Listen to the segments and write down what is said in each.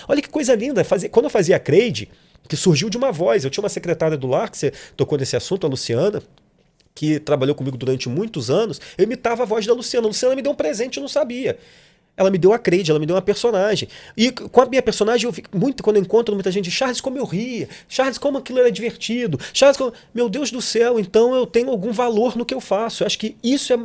Olha que coisa linda. Quando eu fazia a Creide, que surgiu de uma voz. Eu tinha uma secretária do lar, que você tocou nesse assunto, a Luciana, que trabalhou comigo durante muitos anos. Eu imitava a voz da Luciana. A Luciana me deu um presente, eu não sabia. Ela me deu a Creide, ela me deu uma personagem. E com a minha personagem, eu fico muito, quando eu encontro muita gente, Charles, como eu ria, Charles, como aquilo era divertido, Charles, como... Meu Deus do céu, então eu tenho algum valor no que eu faço. Eu acho que isso é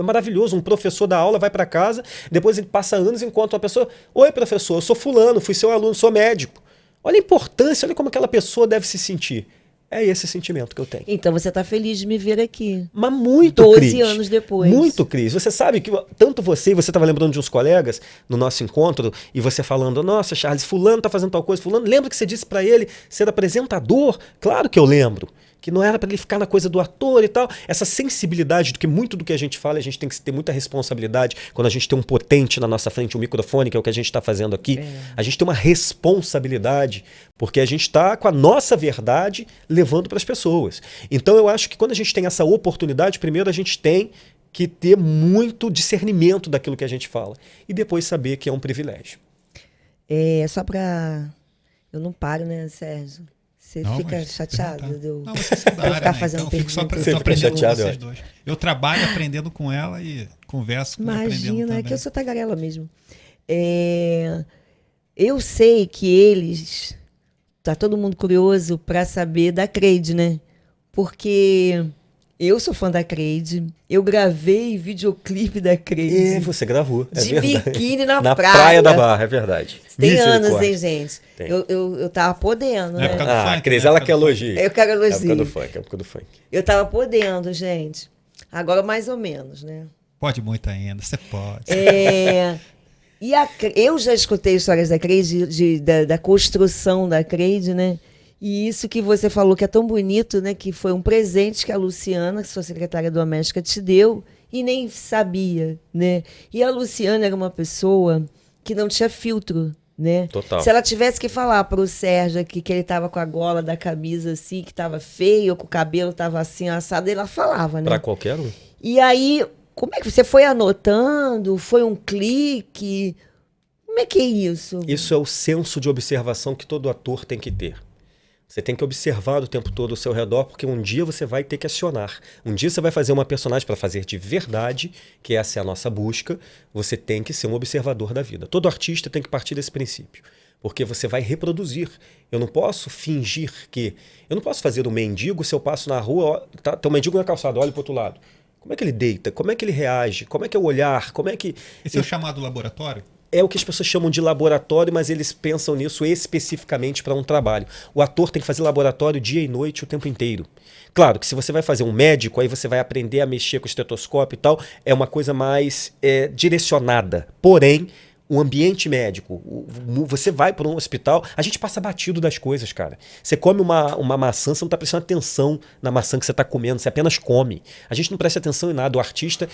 maravilhoso. Um professor da aula vai para casa, depois ele passa anos e encontra uma pessoa, oi professor, eu sou fulano, fui seu aluno, sou médico. Olha a importância, olha como aquela pessoa deve se sentir. É esse sentimento que eu tenho. Então você está feliz de me ver aqui. Mas muito, 12 Cris. anos depois. Muito, Cris. Você sabe que tanto você estava lembrando de uns colegas no nosso encontro, e você falando, nossa, Charles, fulano está fazendo tal coisa, fulano, lembra que você disse para ele ser apresentador? Claro que eu lembro. Que não era para ele ficar na coisa do ator e tal. Essa sensibilidade, do que muito do que a gente fala, a gente tem que ter muita responsabilidade. Quando a gente tem um potente na nossa frente, um microfone, que é o que a gente está fazendo aqui, a gente tem uma responsabilidade, porque a gente está com a nossa verdade levando para as pessoas. Então eu acho que quando a gente tem essa oportunidade, primeiro a gente tem que ter muito discernimento daquilo que a gente fala. E depois saber que é um privilégio. Só para... Eu não paro, né, Sérgio? Você fica chateado de eu ficar fazendo perguntas? Eu fico só aprendendo com vocês dois. Eu trabalho aprendendo com ela e converso com ela. Imagina, é que eu sou tagarela mesmo. Eu sei que eles... Tá todo mundo curioso para saber da Creide, né? Porque eu sou fã da Creide. Eu gravei videoclipe da Creide. Você gravou, é de verdade. Biquíni na praia. Na Praia da Barra, é verdade. Tem anos, hein, gente? Eu tava podendo, né? Época do funk, Cris, ela quer elogio. Eu quero elogio. Época do funk. Eu tava podendo, gente. Agora mais ou menos, né? Pode muito ainda, você pode. Eu já escutei histórias da Creide, da construção da Creide, né? E isso que você falou que é tão bonito, né? Que foi um presente que a Luciana, sua secretária doméstica, te deu e nem sabia, né? E a Luciana era uma pessoa que não tinha filtro, né? Total. Se ela tivesse que falar para o Sérgio que ele estava com a gola da camisa assim, que estava feio, ou que o cabelo estava assim assado, ela falava, né? Para qualquer um. E aí, como é que você foi anotando? Foi um clique? Como é que é isso? Isso é o senso de observação que todo ator tem que ter. Você tem que observar o tempo todo ao seu redor, porque um dia você vai ter que acionar. Um dia você vai fazer uma personagem para fazer de verdade, que essa é a nossa busca. Você tem que ser um observador da vida. Todo artista tem que partir desse princípio, porque você vai reproduzir. Eu não posso fingir que... Eu não posso fazer um mendigo se eu passo na rua, tem um mendigo na calçada, olha para o outro lado. Como é que ele deita? Como é que ele reage? Como é que é o olhar? Como é que... Esse é o chamado laboratório? É o que as pessoas chamam de laboratório, mas eles pensam nisso especificamente para um trabalho. O ator tem que fazer laboratório dia e noite o tempo inteiro. Claro que se você vai fazer um médico, aí você vai aprender a mexer com o estetoscópio e tal, é uma coisa mais direcionada. Porém, o ambiente médico, você vai para um hospital, a gente passa batido das coisas, cara. Você come uma maçã, você não está prestando atenção na maçã que você está comendo, você apenas come. A gente não presta atenção em nada. O artista,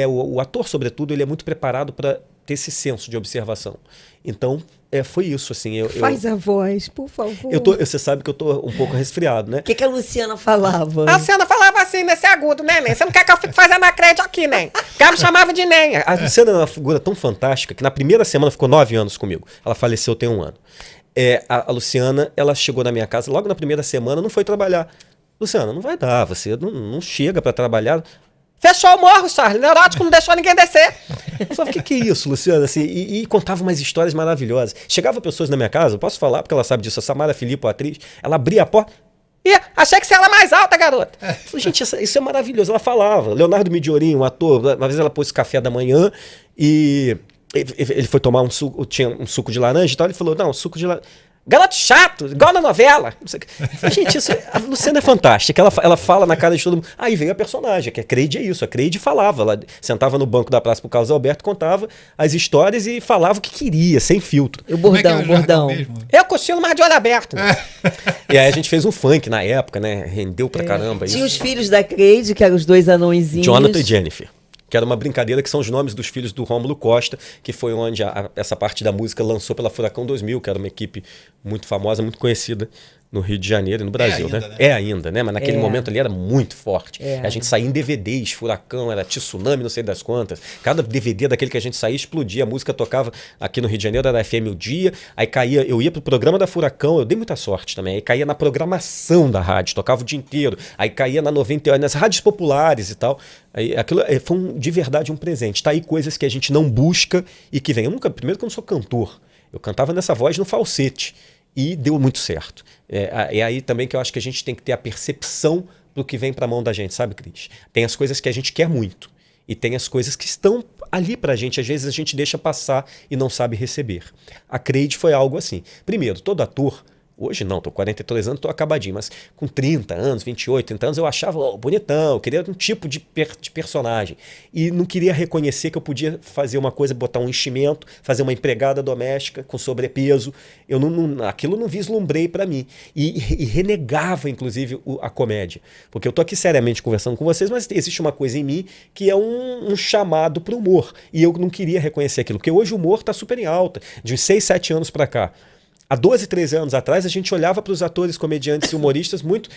o ator, sobretudo, ele é muito preparado para ter esse senso de observação. Então, foi isso, assim. Faz a voz, por favor. Você sabe que eu tô um pouco resfriado, né? O que a Luciana falava? A Luciana falava assim, nesse agudo, né, Nen? Você não quer que eu fique fazendo a Creide aqui, Nen? O cara me chamava de Nen. A Luciana é uma figura tão fantástica que na primeira semana ficou 9 anos comigo. Ela faleceu tem 1 ano. A Luciana, ela chegou na minha casa, logo na primeira semana, não foi trabalhar. Luciana, não vai dar, você não chega para trabalhar... Fechou o morro, Charles. Neurótico não deixou ninguém descer. Eu falava, o que é isso, Luciana? Assim, e contava umas histórias maravilhosas. Chegava pessoas na minha casa, eu posso falar, porque ela sabe disso, a Samara Filippo, a atriz, ela abria a porta. Ih, achei que você era mais alta, garota. Eu falei, gente, isso é maravilhoso. Ela falava. Leonardo Midiorin, um ator, uma vez ela pôs café da manhã e ele foi tomar um suco, tinha um suco de laranja e tal, ele falou, não, suco de laranja. Garoto chato, igual na novela. Gente, a Luciana é fantástica. Ela fala na cara de todo mundo. Aí veio a personagem, que a Creide é isso. A Creide falava. Ela sentava no banco da praça pro Carlos Alberto, contava as histórias e falava o que queria, sem filtro. O bordão, o bordão. Eu cochilo mais de olho aberto. E aí a gente fez um funk na época, né? Rendeu pra caramba. Tinha os filhos da Creide, que eram os 2 anõezinhos. Jonathan e Jennifer. Que era uma brincadeira, que são os nomes dos filhos do Rômulo Costa, que foi onde essa parte da música lançou pela Furacão 2000, que era uma equipe muito famosa, muito conhecida no Rio de Janeiro e no Brasil, ainda, né? né? É ainda, né? Mas naquele momento ali era muito forte. É. A gente saía em DVDs, Furacão, era Tsunami, não sei das quantas. Cada DVD daquele que a gente saía explodia. A música tocava aqui no Rio de Janeiro, era FM o dia. Aí caía, eu ia pro programa da Furacão, eu dei muita sorte também. Aí caía na programação da rádio, tocava o dia inteiro. Aí caía na 98, nas rádios populares e tal. Aí, aquilo foi de verdade um presente. Tá aí coisas que a gente não busca e que vem. Primeiro que eu não sou cantor. Eu cantava nessa voz no falsete. E deu muito certo. É aí também que eu acho que a gente tem que ter a percepção do que vem para a mão da gente, sabe, Cris? Tem as coisas que a gente quer muito. E tem as coisas que estão ali pra gente. Às vezes a gente deixa passar e não sabe receber. A Creide foi algo assim. Primeiro, todo ator... Hoje não, tô 43 anos, tô acabadinho, mas com 30 anos, 28, 30 anos, eu achava bonitão, eu queria um tipo de personagem. E não queria reconhecer que eu podia fazer uma coisa, botar um enchimento, fazer uma empregada doméstica com sobrepeso. Aquilo não vislumbrei para mim. E renegava, inclusive, a comédia. Porque eu tô aqui seriamente conversando com vocês, mas existe uma coisa em mim que é um chamado pro humor. E eu não queria reconhecer aquilo, porque hoje o humor tá super em alta, de uns 6, 7 anos para cá. Há 12, 13 anos atrás, a gente olhava para os atores, comediantes e humoristas muito...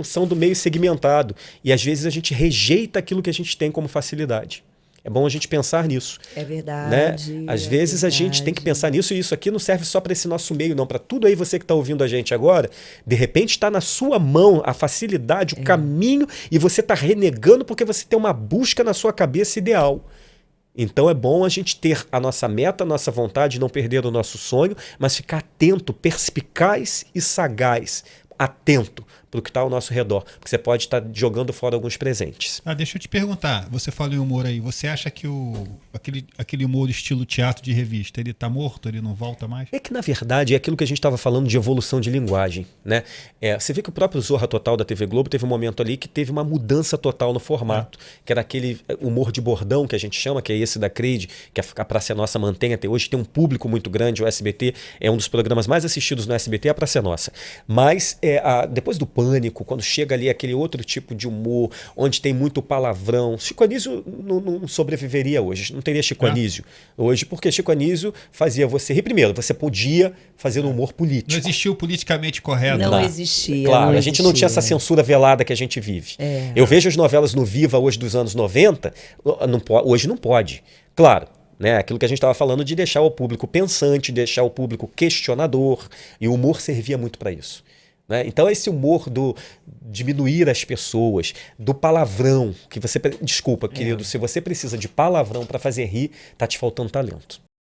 são do meio segmentado. E às vezes a gente rejeita aquilo que a gente tem como facilidade. É bom a gente pensar nisso. É verdade. Né? Às vezes a gente tem que pensar nisso, e isso aqui não serve só para esse nosso meio, não. Para tudo aí você que está ouvindo a gente agora, de repente está na sua mão a facilidade, o caminho, e você está renegando porque você tem uma busca na sua cabeça ideal. Então é bom a gente ter a nossa meta, a nossa vontade, não perder o nosso sonho, mas ficar atento, perspicaz e sagaz, atento para o que está ao nosso redor, porque você pode estar jogando fora alguns presentes. Deixa eu te perguntar, você falou em humor aí, você acha que aquele humor estilo teatro de revista, ele tá morto, ele não volta mais? É que, na verdade, é aquilo que a gente estava falando de evolução de linguagem, né? Você vê que o próprio Zorra Total da TV Globo teve um momento ali que teve uma mudança total no formato, que era aquele humor de bordão que a gente chama, que é esse da Creide, que a Praça é Nossa mantém até hoje, tem um público muito grande, o SBT é um dos programas mais assistidos no SBT, a Praça é Nossa. Mas depois do Pânico, quando chega ali aquele outro tipo de humor, onde tem muito palavrão, Chico Anísio não sobreviveria hoje, não teria Chico Anísio hoje, porque Chico Anísio fazia você rir. Primeiro, você podia fazer um humor político. Não existia o politicamente correto. Não existia. Claro, não a gente não tinha essa censura velada que a gente vive. Eu vejo as novelas no Viva hoje dos anos 90, hoje não pode. Claro, né? Aquilo que a gente estava falando de deixar o público pensante, deixar o público questionador, e o humor servia muito para isso. Né? Então esse humor do diminuir as pessoas, do palavrão, que você... Desculpa, querido, se você precisa de palavrão para fazer rir, tá te faltando talento.